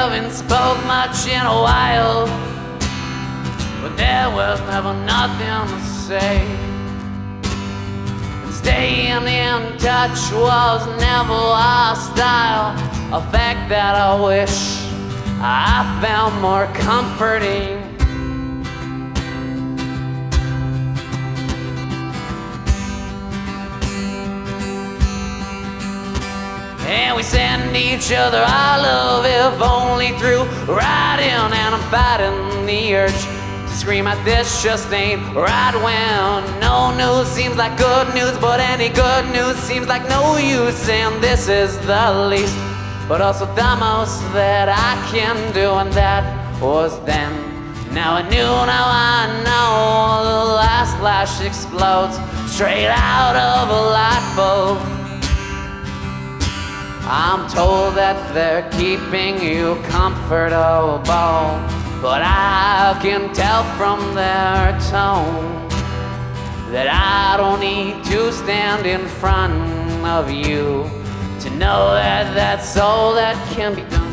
haven't spoke much in a while, but there was never nothing to say. And staying in touch was never our style, a fact that I wish I found more comforting. And we send each other our love, if only through writing. And I'm fighting the urge to scream at this just ain't right, when no news seems like good news, but any good news seems like no use. And this is the least, but also the most that I can do, and that was then. Now I knew, now I know, the last flash explodes straight out of a light bulb. I'm told that they're keeping you comfortable, but I can tell from their tone that I don't need to stand in front of you to know that that's all that can be done.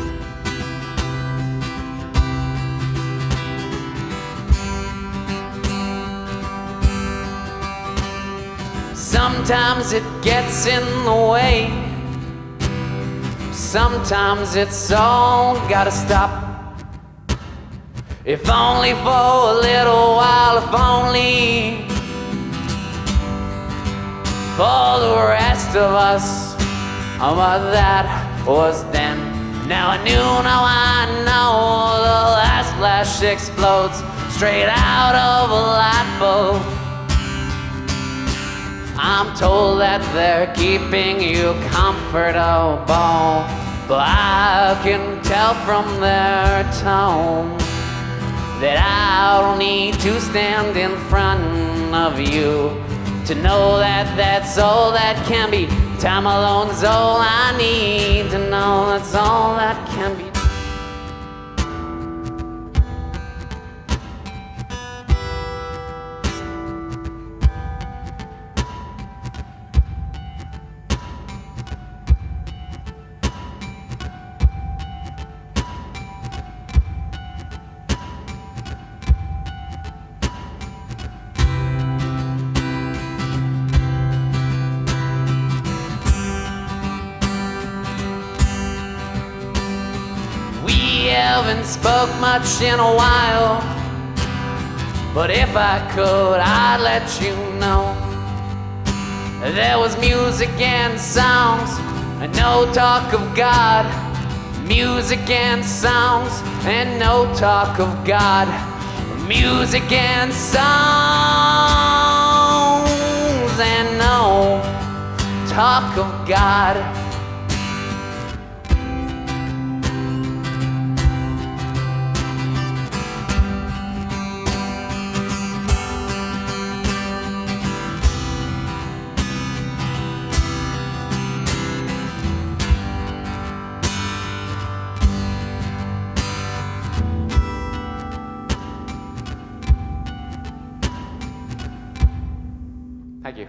Sometimes it gets in the way, sometimes it's all gotta stop. If only for a little while, if only for the rest of us. But that was then. Now I knew, now I know, the last flash explodes straight out of a light bulb. I'm told that they're keeping you comfortable, but I can tell from their tone that I don't need to stand in front of you to know that that's all that can be. Time alone's all I need to know, that's all that can be. Haven't spoke much in a while, but if I could, I'd let you know there was music and songs and no talk of God. Music and songs and no talk of God. Music and songs and no talk of God. Thank you.